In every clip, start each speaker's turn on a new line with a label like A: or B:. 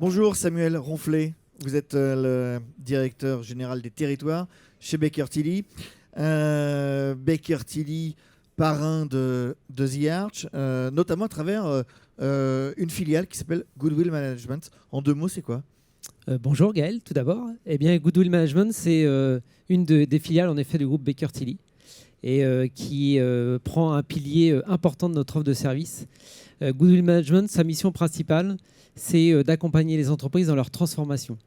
A: Bonjour Samuel Ronflet, vous êtes le directeur général des territoires chez Baker Tilly. Baker Tilly, parrain de The Arch, notamment à travers une filiale qui s'appelle Goodwill Management. En 2 mots, c'est quoi ?
B: Bonjour Gaël, tout d'abord. Eh bien, Goodwill Management, c'est une des filiales en effet du groupe Baker Tilly et qui prend un pilier important de notre offre de service. Goodwill Management, sa mission principale, c'est d'accompagner les entreprises dans leur transformation.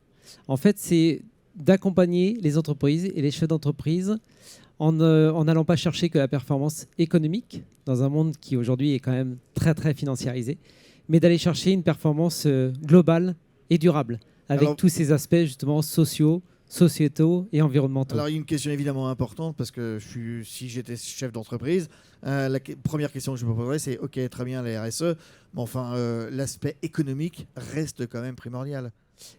B: En fait, c'est d'accompagner les entreprises et les chefs d'entreprise en n'allant pas chercher que la performance économique, dans un monde qui aujourd'hui est quand même très très financiarisé, mais d'aller chercher une performance globale et durable, avec tous ces aspects justement sociaux, sociétaux et environnementaux.
A: Alors il y a une question évidemment importante, parce que si j'étais chef d'entreprise, la première question que je me poserais, c'est ok, très bien la RSE, mais enfin l'aspect économique reste quand même primordial.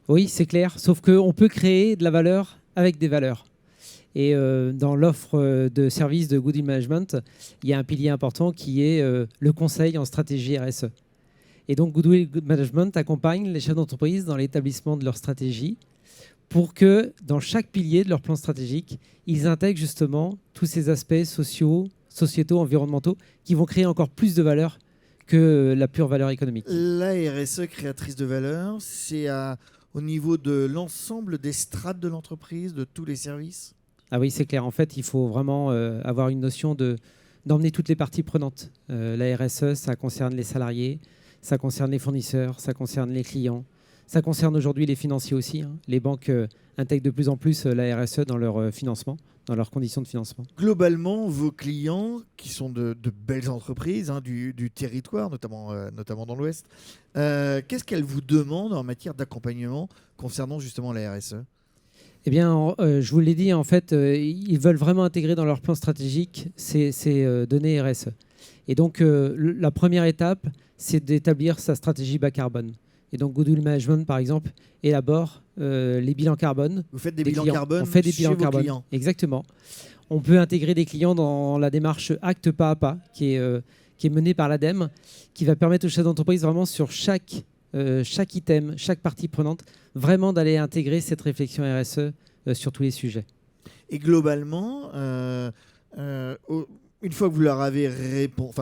B: Oui, c'est clair, sauf qu'on peut créer de la valeur avec des valeurs. Et dans l'offre de services de Goodwill Management, il y a un pilier important qui est le conseil en stratégie RSE. Et donc Goodwill Management accompagne les chefs d'entreprise dans l'établissement de leur stratégie pour que dans chaque pilier de leur plan stratégique, ils intègrent justement tous ces aspects sociaux, sociétaux, environnementaux qui vont créer encore plus de valeur que la pure valeur économique.
A: La RSE créatrice de valeur, c'est au niveau de l'ensemble des strates de l'entreprise, de tous les services ?
B: Ah oui, c'est clair. En fait, il faut vraiment avoir une notion d'emmener toutes les parties prenantes. La RSE, ça concerne les salariés, ça concerne les fournisseurs, ça concerne les clients, ça concerne aujourd'hui les financiers aussi. Les banques intègrent de plus en plus la RSE dans leur financement, dans leurs conditions de financement.
A: Globalement, vos clients, qui sont de belles entreprises du territoire, notamment dans l'Ouest, qu'est-ce qu'elles vous demandent en matière d'accompagnement concernant justement la RSE ?
B: Eh bien, je vous l'ai dit, en fait, ils veulent vraiment intégrer dans leur plan stratégique ces données RSE. Et donc, la première étape, c'est d'établir sa stratégie bas carbone. Et donc, Goodwill Management, par exemple, élabore les bilans carbone.
A: Vous faites des bilans carbone.
B: On fait des
A: chez
B: bilans
A: vos
B: carbone.
A: Clients.
B: Exactement. On peut intégrer des clients dans la démarche acte pas à pas, qui est menée par l'ADEME, qui va permettre aux chefs d'entreprise vraiment sur chaque item, chaque partie prenante, vraiment d'aller intégrer cette réflexion RSE sur tous les sujets.
A: Et globalement, une fois que vous leur avez répondu,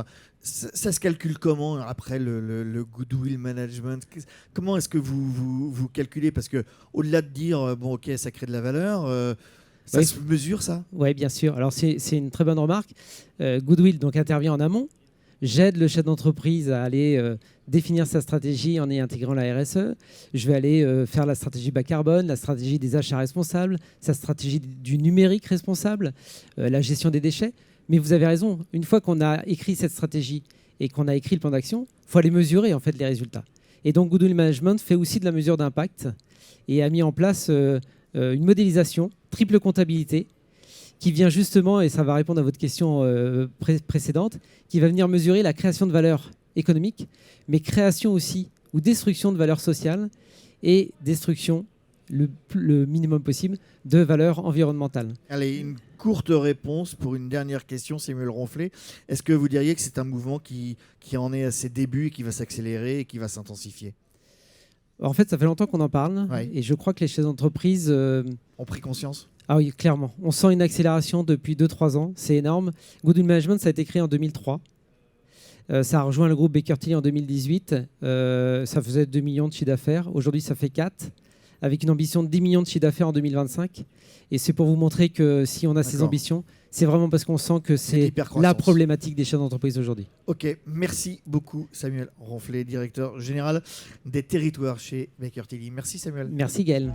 A: ça se calcule comment après le Goodwill Management ? Comment est-ce que vous calculez ? Parce qu'au-delà de dire, bon ok, ça crée de la valeur, ça se mesure ça ?
B: Oui, bien sûr. Alors c'est une très bonne remarque. Goodwill donc, intervient en amont. J'aide le chef d'entreprise à aller définir sa stratégie en y intégrant la RSE. Je vais aller faire la stratégie bas carbone, la stratégie des achats responsables, sa stratégie du numérique responsable, la gestion des déchets. Mais vous avez raison, une fois qu'on a écrit cette stratégie et qu'on a écrit le plan d'action, il faut aller mesurer en fait, les résultats. Et donc Goodwill Management fait aussi de la mesure d'impact et a mis en place une modélisation, triple comptabilité, qui vient justement, et ça va répondre à votre question précédente, qui va venir mesurer la création de valeur économique, mais création aussi ou destruction de valeur sociale et destruction, le minimum possible, de valeur environnementale.
A: Allez, une courte réponse pour une dernière question, Samuel Ronflet. Est-ce que vous diriez que c'est un mouvement qui en est à ses débuts et qui va s'accélérer et qui va s'intensifier ?
B: En fait, ça fait longtemps qu'on en parle, et je crois que les chefs d'entreprise
A: ont pris conscience.
B: Ah oui, clairement. On sent une accélération depuis 2-3 ans. C'est énorme. Goodwill Management, ça a été créé en 2003. Ça a rejoint le groupe Baker Tilly en 2018. Ça faisait 2 millions de chiffre d'affaires. Aujourd'hui, ça fait 4, avec une ambition de 10 millions de chiffre d'affaires en 2025. Et c'est pour vous montrer que si on a ces ambitions, c'est vraiment parce qu'on sent que c'est la problématique des chefs d'entreprise aujourd'hui.
A: Ok, merci beaucoup Samuel Ronflet, directeur général des territoires chez Baker Tilly. Merci Samuel.
B: Merci Gaël.